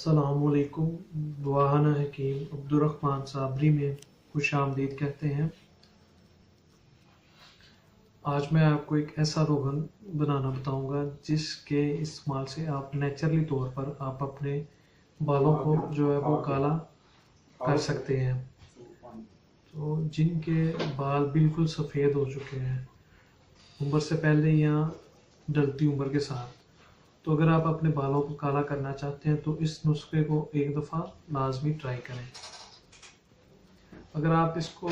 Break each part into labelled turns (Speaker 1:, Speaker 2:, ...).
Speaker 1: अस्सलामुअलैकुम। दुआना हकीम अब्दुर्रहमान साबरी में खुश आमदीद कहते हैं। आज मैं आपको एक ऐसा रोगन बनाना बताऊंगा जिसके इस्तेमाल से आप नेचुरली तौर पर आप अपने बालों को जो है वो काला कर सकते हैं। तो जिनके बाल बिल्कुल सफ़ेद हो चुके हैं उम्र से पहले या ढलती उम्र के साथ, तो अगर आप अपने बालों को काला करना चाहते हैं तो इस नुस्खे को एक दफ़ा लाजमी ट्राई करें। अगर आप इसको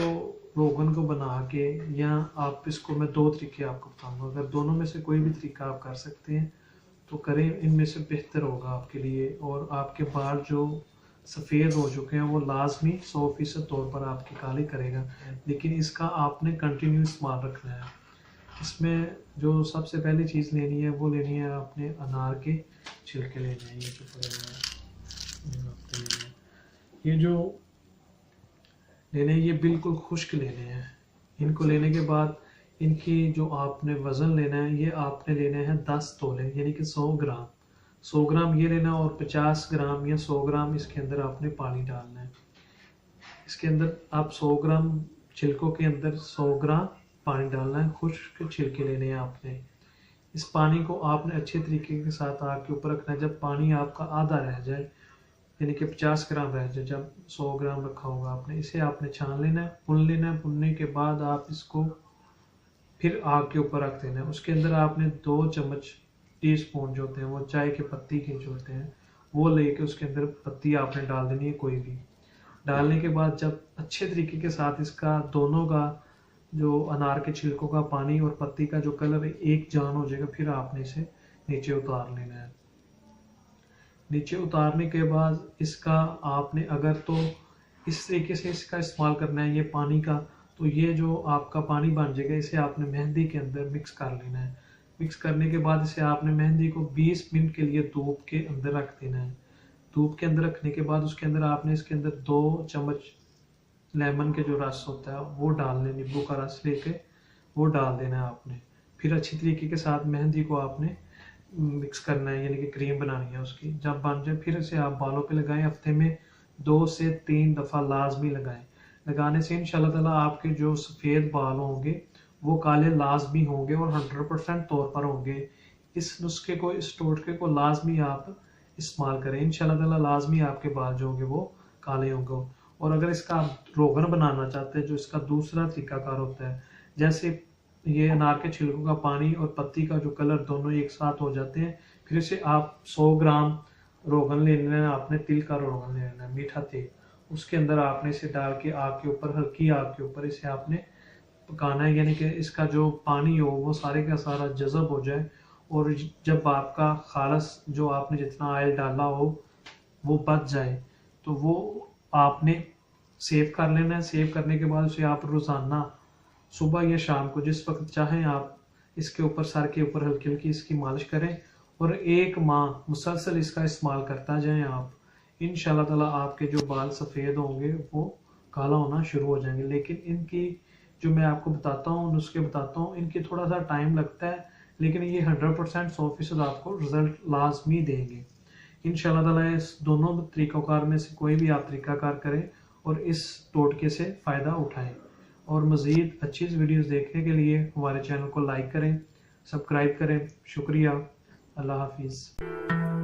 Speaker 1: रोगन को बना के या आप इसको, मैं दो तरीके आपको बताऊंगा, अगर दोनों में से कोई भी तरीका आप कर सकते हैं तो करें, इनमें से बेहतर होगा आपके लिए। और आपके बाल जो सफ़ेद हो चुके हैं वो लाजमी 100% तौर पर आपके काले करेगा, लेकिन इसका आपने कंटिन्यू इस्तेमाल रखना है। इसमें जो सबसे पहली चीज़ लेनी है वो लेनी है आपने अनार के छिलके लेने हैं। ये जो पड़े हुए हैं, ये जो लेने हैं ये बिल्कुल खुश्क लेने हैं। इनको लेने के बाद इनकी जो आपने वज़न लेना है, ये आपने लेने हैं 10 तोले यानी कि 100 ग्राम। 100 ग्राम ये लेना और 50 ग्राम या 100 ग्राम इसके अंदर आपने पानी डालना है। इसके अंदर आप 100 ग्राम छिलकों के अंदर 100 ग्राम पानी डालना है। खुश्क छिलके लेने हैं आपने। इस पानी को आपने अच्छे तरीके के साथ आग के ऊपर रखना है। जब पानी आपका आधा रह जाए यानी कि 50 ग्राम रह जाए, जब 100 ग्राम रखा होगा आपने, इसे आपने छान लेना है, भून लेना है। भुनने के बाद आप इसको फिर आग के ऊपर रख देना है। उसके अंदर आपने 2 चम्मच टीस्पून जो होते हैं वो चाय के पत्ती के जो होते हैं वो लेके उसके अंदर पत्ती आपने डाल देनी है, कोई भी। डालने के बाद जब अच्छे तरीके के साथ इसका दोनों का जो अनार के छिलकों का पानी और पत्ती का जो कलर एक जान हो जाएगा, फिर आपने इसे नीचे उतार लेना है। नीचे उतारने के बाद इसका आपने अगर तो इस तरीके से इसका इस्तेमाल करना है ये पानी का, तो ये जो आपका पानी बन जाएगा इसे आपने मेहंदी के अंदर मिक्स कर लेना है। मिक्स करने के बाद इसे आपने मेहंदी को 20 मिनट के लिए धूप के अंदर रख देना है। धूप के अंदर रखने के बाद उसके अंदर आपने इसके अंदर 2 चम्मच लेमन के जो रस होता है वो डालने, नींबू का रस लेके वो डाल देना है आपने। फिर अच्छी तरीके के साथ मेहंदी को आपने मिक्स करना है यानी कि क्रीम बनानी है उसकी। जब बन जाए फिर इसे आप बालों पे लगाएं। हफ्ते में 2 से 3 दफ़ा लाजमी लगाएं। लगाने से इंशाल्लाह ताला आपके जो सफ़ेद बाल होंगे वो काले लाजमी होंगे और 100% तौर पर होंगे। इस नुस्खे को, इस टोटके को लाजमी आप इस्तेमाल करें। इंशाल्लाह ताला लाजमी आपके बाल जो होंगे वो काले होंगे। और अगर इसका आप रोगन बनाना चाहते हैं, जो इसका दूसरा तरीकाकार होता है, जैसे ये अनार के छिलकों का पानी और पत्ती का जो कलर दोनों एक साथ हो जाते हैं, फिर इसे आप 100 ग्राम रोगन ले लेना है। आपने तिल का रोगन ले लेना है, मीठा तेल। उसके अंदर आपने इसे डाल के आग के ऊपर, हल्की आग के ऊपर इसे आपने पकाना है, यानी कि इसका जो पानी हो वो सारे का सारा जज़ब हो जाए। और जब आपका खालस जो आपने जितना ऑयल डाला हो वो बच जाए तो वो आपने सेव कर लेना है। सेव करने के बाद उसे आप रोज़ाना सुबह या शाम को जिस वक्त चाहें आप इसके ऊपर, सर के ऊपर हल्की हल्की इसकी मालिश करें और 1 माह मुसलसल इसका इस्तेमाल करता जाएं आप। इंशाल्लाह ताला आपके जो बाल सफ़ेद होंगे वो काला होना शुरू हो जाएंगे। लेकिन इनकी जो मैं आपको बताता हूँ, नुस्खे बताता हूँ, इनकी थोड़ा सा टाइम लगता है, लेकिन ये 100% 100% आपको रिजल्ट लाजमी देंगे इंशाल्लाह ताला। इस दोनों तरीक़ाकार में से कोई भी आप तरीक़ाकार करें और इस टोटके से फ़ायदा उठाएं। और मज़ीद अच्छी वीडियोज़ देखने के लिए हमारे चैनल को लाइक करें, सब्सक्राइब करें। शुक्रिया। अल्लाह हाफिज़।